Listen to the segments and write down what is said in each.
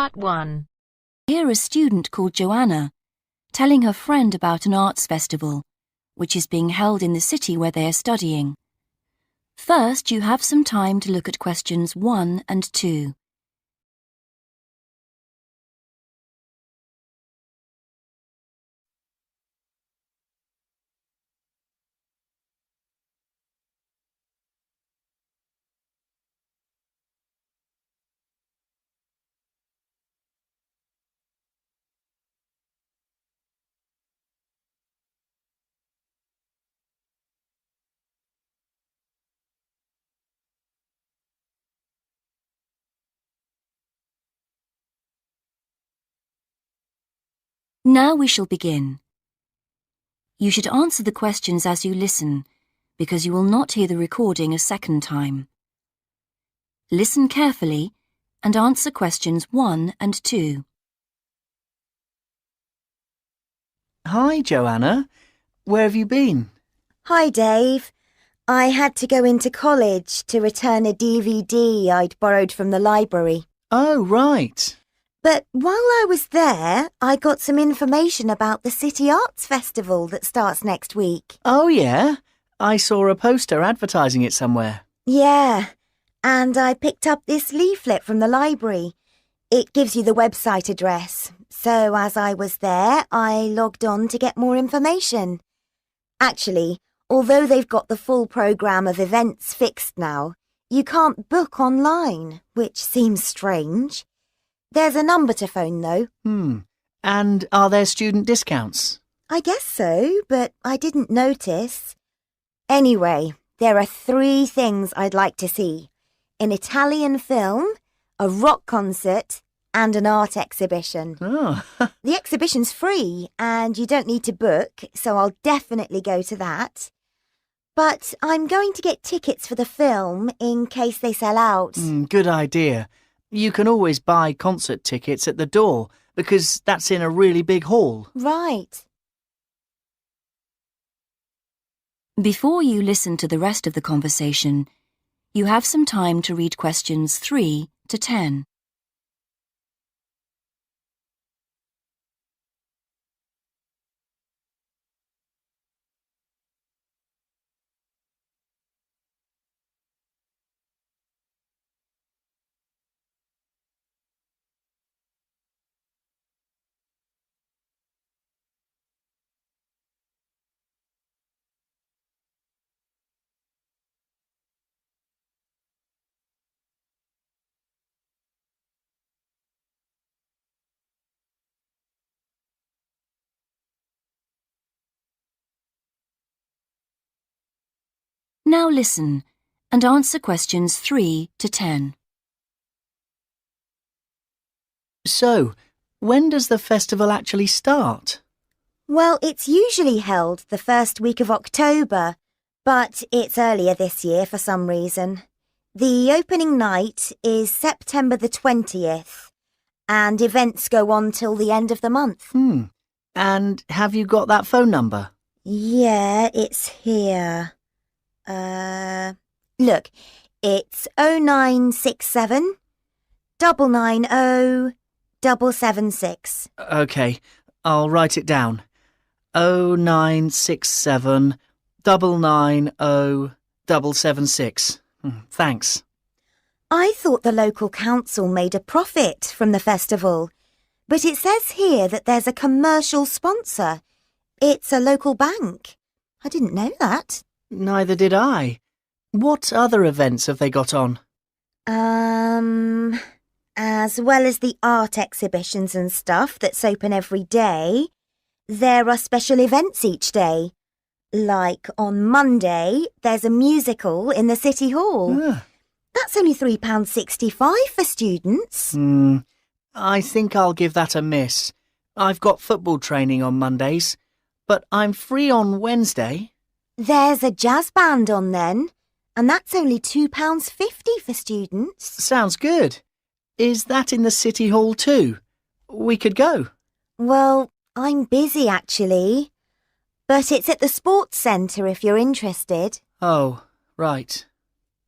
Part 1. Hear a student called Joanna telling her friend about an arts festival, which is being held in the city where they are studying. First, you have some time to look at questions 1 and 2. Now we shall begin. You should answer the questions as you listen, because you will not hear the recording a second time. Listen carefully and answer questions 1 and 2. Hi, Joanna. Where have you been? Hi, Dave. I had to go into college to return a DVD I'd borrowed from the library. Oh, right. But while I was there, I got some information about the City Arts Festival that starts next week. Oh, yeah? I saw a poster advertising it somewhere. Yeah, and I picked up this leaflet from the library. It gives you the website address. So as I was there, I logged on to get more information. Actually, although they've got the full programme of events fixed now, you can't book online, which seems strange. There's a number to phone, though. And are there student discounts? I guess so, but I didn't notice. Anyway, there are 3 things I'd like to see. An Italian film, a rock concert, and an art exhibition. Oh. The exhibition's free, and you don't need to book, so I'll definitely go to that. But I'm going to get tickets for the film in case they sell out. Good idea. You can always buy concert tickets at the door, because that's in a really big hall. Right. Before you listen to the rest of the conversation, you have some time to read questions 3 to 10. Now listen and answer questions 3 to 10. So, when does the festival actually start? Well, it's usually held the first week of October, but it's earlier this year for some reason. The opening night is September the 20th, and events go on till the end of the month. And have you got that phone number? Yeah, it's here. Look, it's 0967 990 776. OK, I'll write it down. 0967 990 776. Thanks. I thought the local council made a profit from the festival, but it says here that there's a commercial sponsor. It's a local bank. I didn't know that. Neither did I. What other events have they got on? As well as the art exhibitions and stuff that's open every day, there are special events each day. Like on Monday, there's a musical in the City Hall. That's only £3.65 for students. I think I'll give that a miss. I've got football training on Mondays, but I'm free on Wednesday. There's a jazz band on then, and that's only £2.50 for students. Sounds good. Is that in the City Hall too? We could go. Well, I'm busy actually, but it's at the sports centre if you're interested. Oh, right.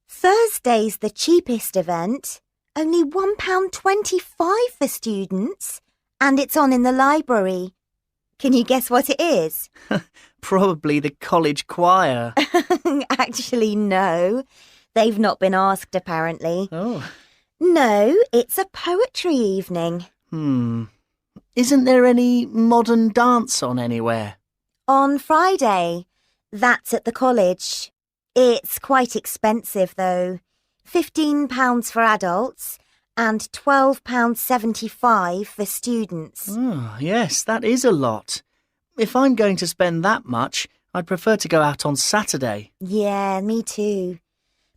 Thursday's the cheapest event, Only £1.25 for students, and it's on in the library. Can you guess what it is? Probably the college choir. Actually, no. They've not been asked, apparently. Oh. No, it's a poetry evening. Isn't there any modern dance on anywhere? On Friday. That's at the college. It's quite expensive, though. £15 for adults and £12.75 for students. Oh, yes, that is a lot. If I'm going to spend that much, I'd prefer to go out on Saturday. Yeah, me too.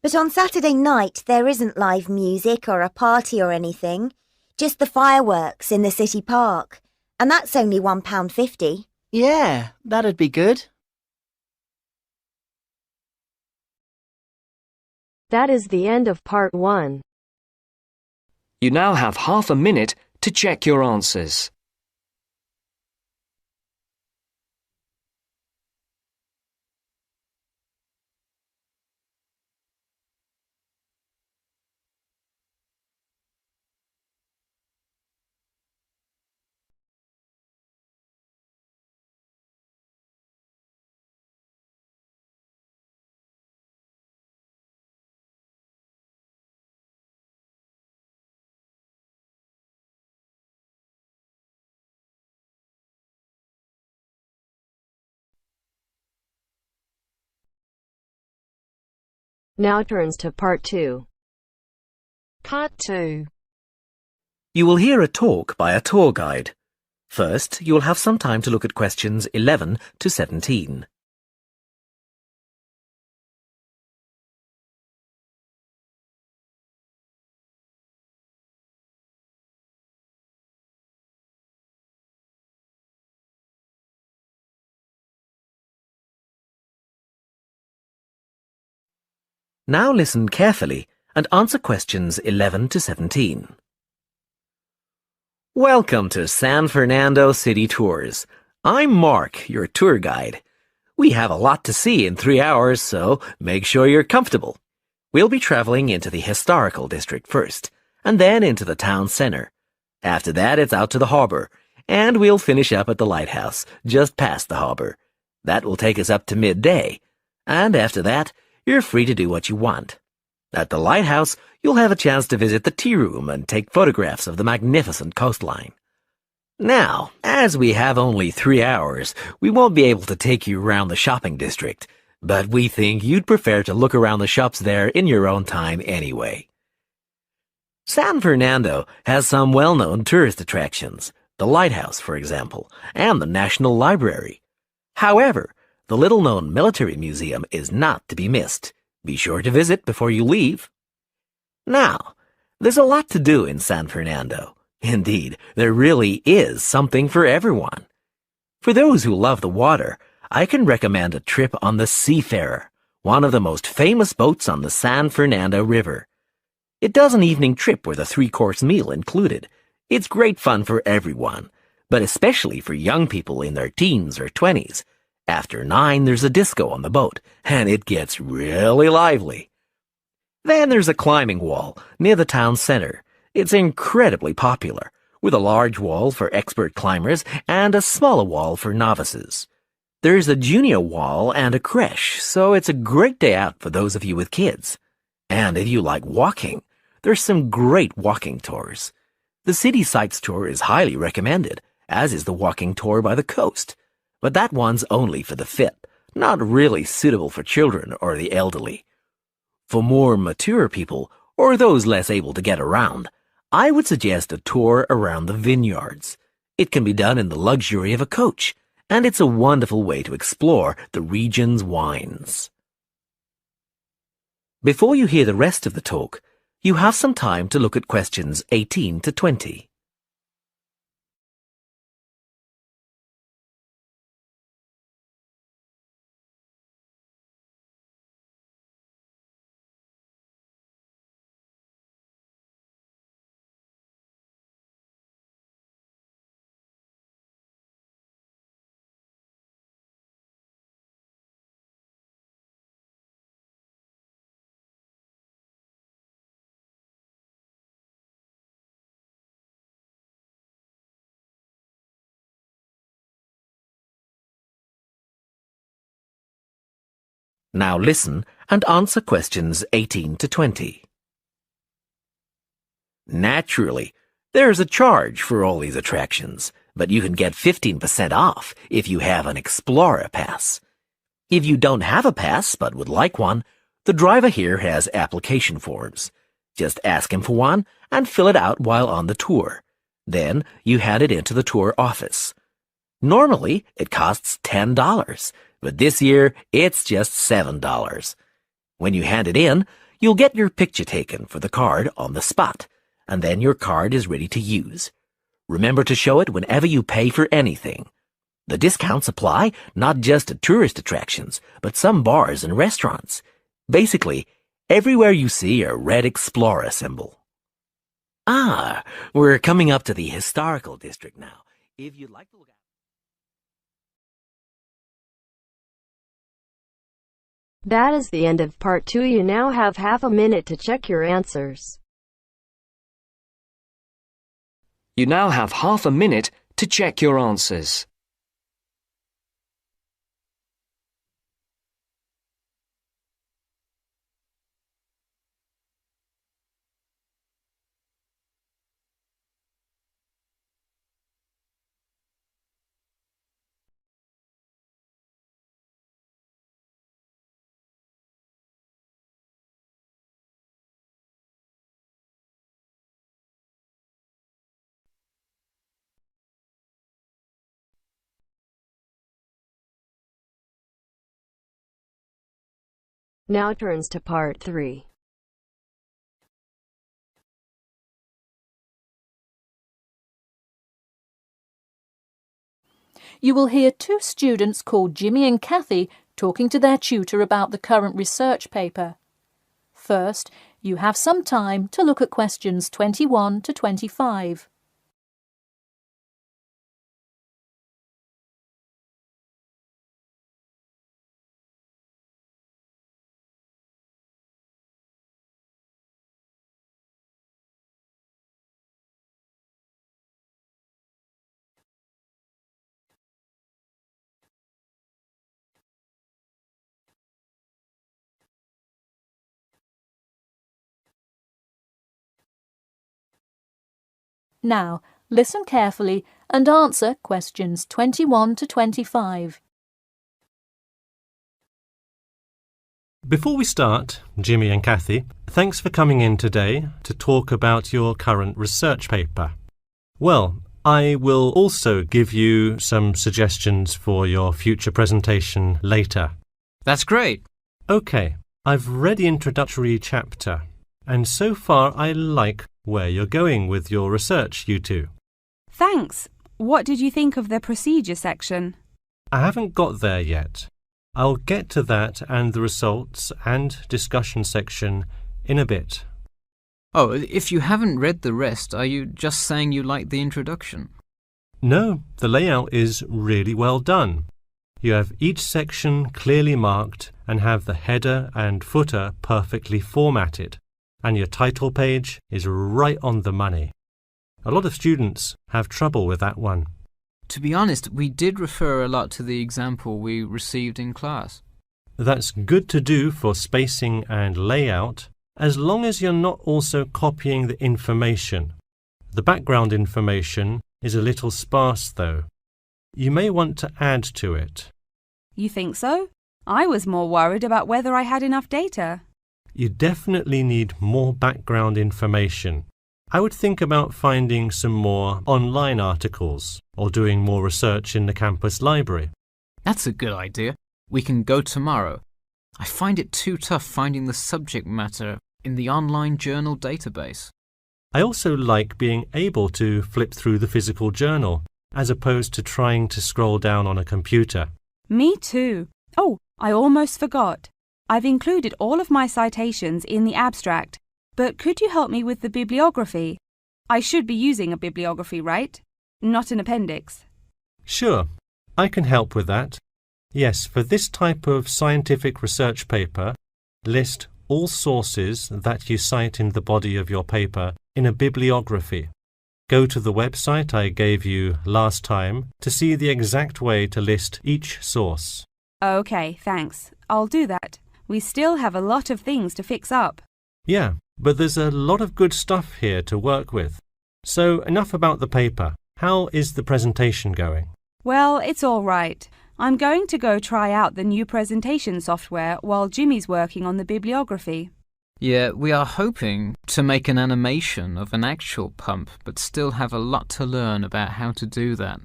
But on Saturday night, there isn't live music or a party or anything. Just the fireworks in the city park. And that's only £1.50. Yeah, that'd be good. That is the end of part 1. You now have half a minute to check your answers. Now turns to part 2. Part 2. You will hear a talk by a tour guide. First, you will have some time to look at questions 11 to 17. Now listen carefully and answer questions 11 to 17. Welcome to San Fernando City Tours. I'm Mark, your tour guide. We have a lot to see in 3 hours, so make sure you're comfortable. We'll be traveling into the historical district first, and then into the town center. After that, it's out to the harbor, and we'll finish up at the lighthouse, just past the harbor. That will take us up to midday, and after that, you're free to do what you want. At the lighthouse, you'll have a chance to visit the tea room and take photographs of the magnificent coastline. Now, as we have only 3 hours, we won't be able to take you around the shopping district, but we think you'd prefer to look around the shops there in your own time anyway. San Fernando has some well-known tourist attractions, the lighthouse, for example, and the National Library. However, the little-known military museum is not to be missed. Be sure to visit before you leave. Now, there's a lot to do in San Fernando. Indeed, there really is something for everyone. For those who love the water, I can recommend a trip on the Seafarer, one of the most famous boats on the San Fernando River. It does an evening trip with a 3-course meal included. It's great fun for everyone, but especially for young people in their teens or 20s. After 9, there's a disco on the boat, and it gets really lively. Then there's a climbing wall near the town center. It's incredibly popular, with a large wall for expert climbers and a smaller wall for novices. There's a junior wall and a creche, so it's a great day out for those of you with kids. And if you like walking, there's some great walking tours. The City Sights tour is highly recommended, as is the walking tour by the coast. But that one's only for the fit, not really suitable for children or the elderly. For more mature people, or those less able to get around, I would suggest a tour around the vineyards. It can be done in the luxury of a coach, and it's a wonderful way to explore the region's wines. Before you hear the rest of the talk, you have some time to look at questions 18 to 20. Now listen and answer questions 18 to 20. Naturally, there's a charge for all these attractions, but you can get 15% off if you have an Explorer pass. If you don't have a pass but would like one, the driver here has application forms. Just ask him for one and fill it out while on the tour. Then you hand it into the tour office. Normally, it costs $10, but this year it's just $7. When you hand it in, you'll get your picture taken for the card on the spot, and then your card is ready to use. Remember to show it whenever you pay for anything. The discounts apply not just to tourist attractions, but some bars and restaurants. Basically, everywhere you see a red Explorer symbol. Ah, we're coming up to the historical district now. If you'd like to look at That is the end of part 2. You now have half a minute to check your answers. You now have half a minute to check your answers. Now turns to part 3. You will hear two students called Jimmy and Kathy talking to their tutor about the current research paper. First, you have some time to look at questions 21 to 25. Now, listen carefully and answer questions 21 to 25. Before we start, Jimmy and Kathy, thanks for coming in today to talk about your current research paper. Well, I will also give you some suggestions for your future presentation later. That's great. Okay, I've read the introductory chapter, and so far I like where you're going with your research, you two. Thanks. What did you think of the procedure section? I haven't got there yet. I'll get to that and the results and discussion section in a bit. Oh, if you haven't read the rest, are you just saying you like the introduction? No, the layout is really well done. You have each section clearly marked and have the header and footer perfectly formatted. And your title page is right on the money. A lot of students have trouble with that one. To be honest, we did refer a lot to the example we received in class. That's good to do for spacing and layout, as long as you're not also copying the information. The background information is a little sparse, though. You may want to add to it. You think so? I was more worried about whether I had enough data. You definitely need more background information. I would think about finding some more online articles or doing more research in the campus library. That's a good idea. We can go tomorrow. I find it too tough finding the subject matter in the online journal database. I also like being able to flip through the physical journal as opposed to trying to scroll down on a computer. Me too. Oh, I almost forgot. I've included all of my citations in the abstract, but could you help me with the bibliography? I should be using a bibliography, right? Not an appendix. Sure, I can help with that. Yes, for this type of scientific research paper, list all sources that you cite in the body of your paper in a bibliography. Go to the website I gave you last time to see the exact way to list each source. OK, thanks. I'll do that. We still have a lot of things to fix up. Yeah, but there's a lot of good stuff here to work with. So enough about the paper. How is the presentation going? Well, it's all right. I'm going to go try out the new presentation software while Jimmy's working on the bibliography. Yeah, we are hoping to make an animation of an actual pump, but still have a lot to learn about how to do that.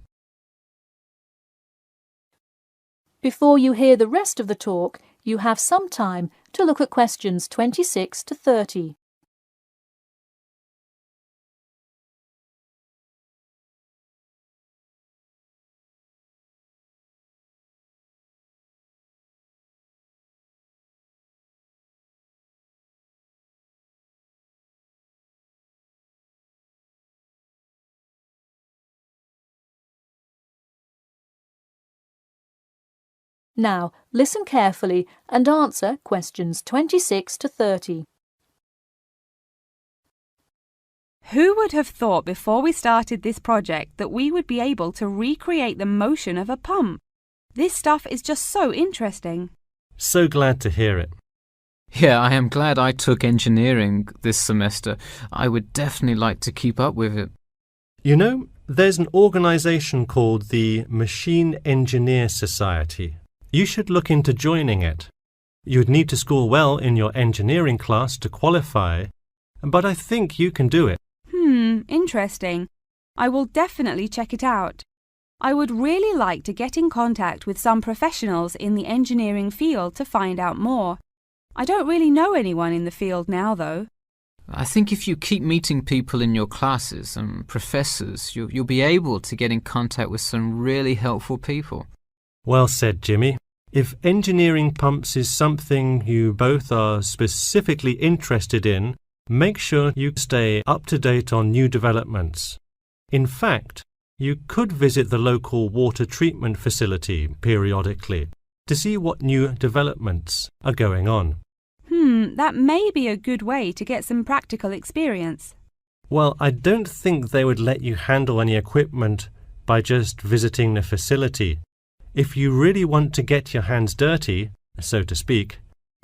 Before you hear the rest of the talk, you have some time to look at questions 26 to 30. Now, listen carefully and answer questions 26 to 30. Who would have thought before we started this project that we would be able to recreate the motion of a pump? This stuff is just so interesting. So glad to hear it. Yeah, I am glad I took engineering this semester. I would definitely like to keep up with it. You know, there's an organisation called the Machine Engineer Society. You should look into joining it. You'd need to score well in your engineering class to qualify, but I think you can do it. Interesting. I will definitely check it out. I would really like to get in contact with some professionals in the engineering field to find out more. I don't really know anyone in the field now, though. I think if you keep meeting people in your classes and professors, you'll be able to get in contact with some really helpful people. Well said, Jimmy. If engineering pumps is something you both are specifically interested in, make sure you stay up to date on new developments. In fact, you could visit the local water treatment facility periodically to see what new developments are going on. That may be a good way to get some practical experience. Well, I don't think they would let you handle any equipment by just visiting the facility. If you really want to get your hands dirty, so to speak,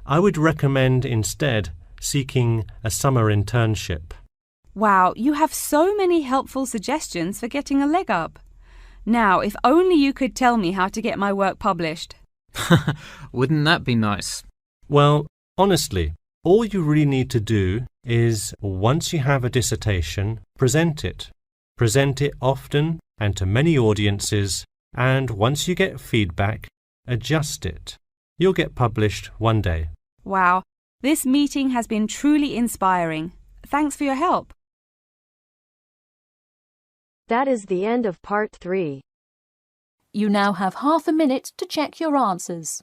I would recommend instead seeking a summer internship. Wow, you have so many helpful suggestions for getting a leg up. Now, if only you could tell me how to get my work published. Wouldn't that be nice? Well, honestly, all you really need to do is, once you have a dissertation, present it. Present it often and to many audiences, and once you get feedback, adjust it. You'll get published one day. Wow, this meeting has been truly inspiring. Thanks for your help. That is the end of part 3. You now have half a minute to check your answers.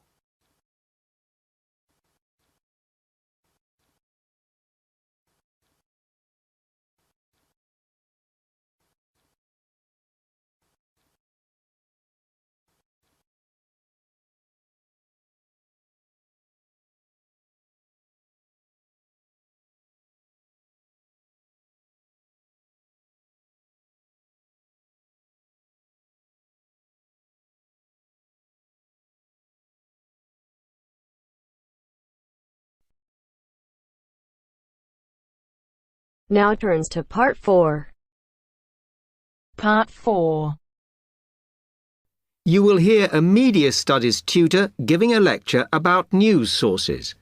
Now turns to part 4. Part 4. You will hear a media studies tutor giving a lecture about news sources.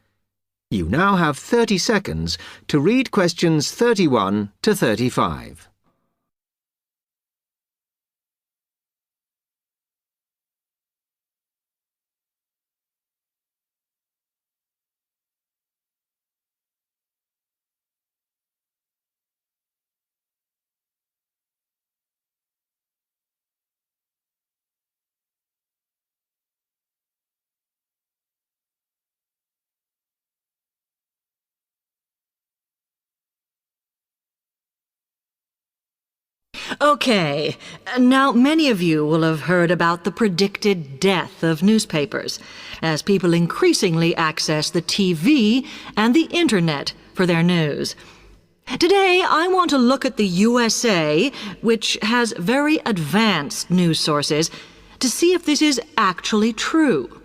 You now have 30 seconds to read questions 31 to 35. Okay, now many of you will have heard about the predicted death of newspapers, as people increasingly access the TV and the internet for their news. Today, I want to look at the USA, which has very advanced news sources, to see if this is actually true.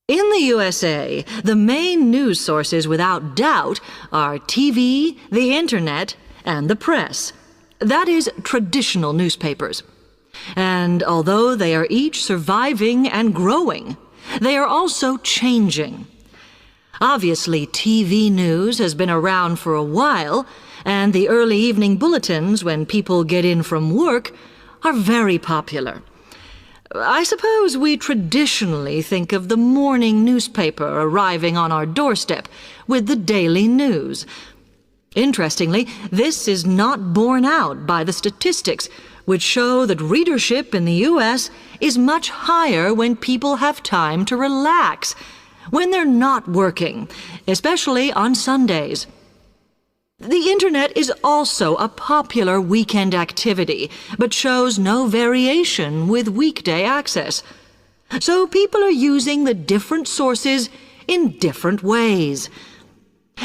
In the USA, the main news sources without doubt are TV, the Internet, and the press. That is, traditional newspapers. And although they are each surviving and growing, they are also changing. Obviously, TV news has been around for a while, and the early evening bulletins when people get in from work are very popular. I suppose we traditionally think of the morning newspaper arriving on our doorstep with the daily news. Interestingly, this is not borne out by the statistics, which show that readership in the U.S. is much higher when people have time to relax, when they're not working, especially on Sundays. The Internet is also a popular weekend activity, but shows no variation with weekday access. So people are using the different sources in different ways.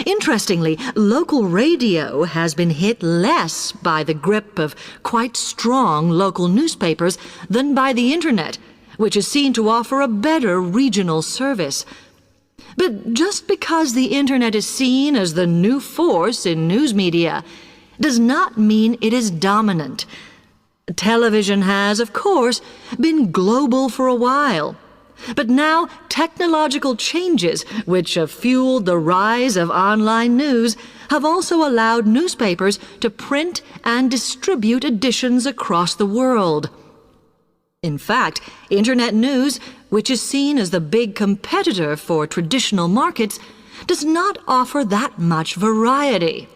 Interestingly, local radio has been hit less by the grip of quite strong local newspapers than by the Internet, which is seen to offer a better regional service. But just because the Internet is seen as the new force in news media does not mean it is dominant. Television has, of course, been global for a while. But now technological changes, which have fueled the rise of online news, have also allowed newspapers to print and distribute editions across the world. In fact, Internet news, which is seen as the big competitor for traditional markets, does not offer that much variety.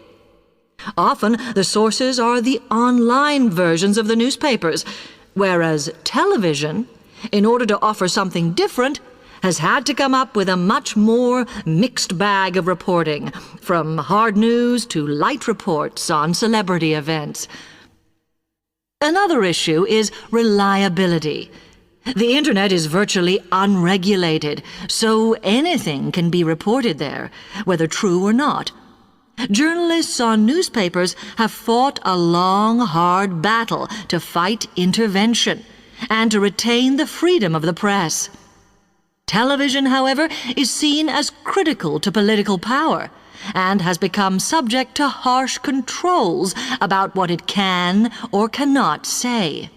Often, the sources are the online versions of the newspapers, whereas television, in order to offer something different, has had to come up with a much more mixed bag of reporting, from hard news to light reports on celebrity events. Another issue is reliability. The Internet is virtually unregulated, so anything can be reported there, whether true or not. Journalists on newspapers have fought a long, hard battle to fight intervention and to retain the freedom of the press. Television, however, is seen as critical to political power and has become subject to harsh controls about what it can or cannot say.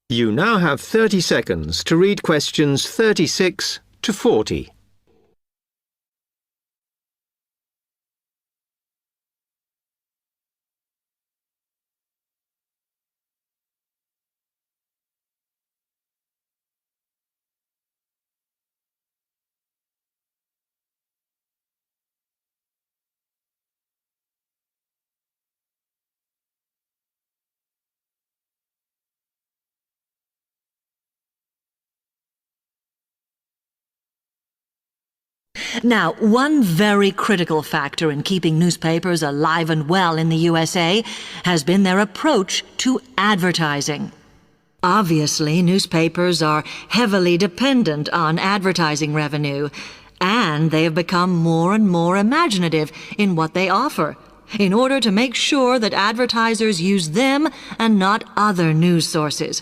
You now have 30 seconds to read questions 36 to 40. Now, one very critical factor in keeping newspapers alive and well in the USA has been their approach to advertising. Obviously, newspapers are heavily dependent on advertising revenue, and they have become more and more imaginative in what they offer, in order to make sure that advertisers use them and not other news sources.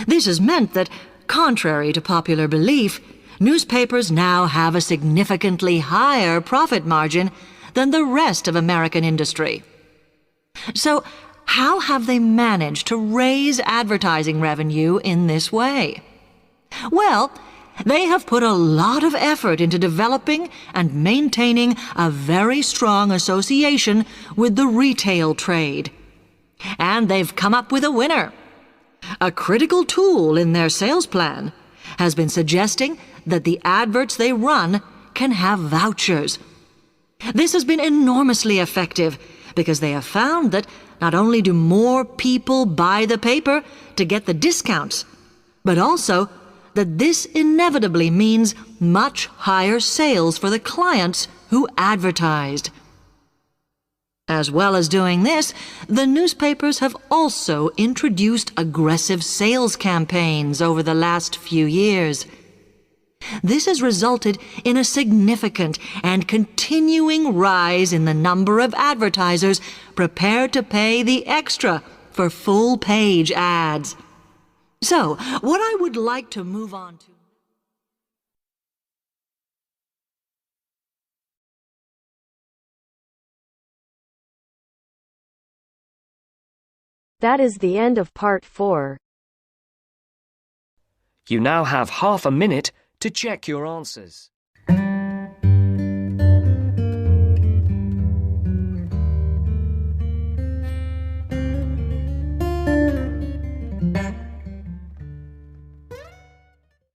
This has meant that, contrary to popular belief, newspapers now have a significantly higher profit margin than the rest of American industry. So, how have they managed to raise advertising revenue in this way? Well, they have put a lot of effort into developing and maintaining a very strong association with the retail trade. And they've come up with a winner. A critical tool in their sales plan has been suggesting that the adverts they run can have vouchers. This has been enormously effective because they have found that not only do more people buy the paper to get the discounts, but also that this inevitably means much higher sales for the clients who advertised. As well as doing this, the newspapers have also introduced aggressive sales campaigns over the last few years. This has resulted in a significant and continuing rise in the number of advertisers prepared to pay the extra for full-page ads. So, what I would like to move on to That is the end of part 4. You now have half a minute to check your answers.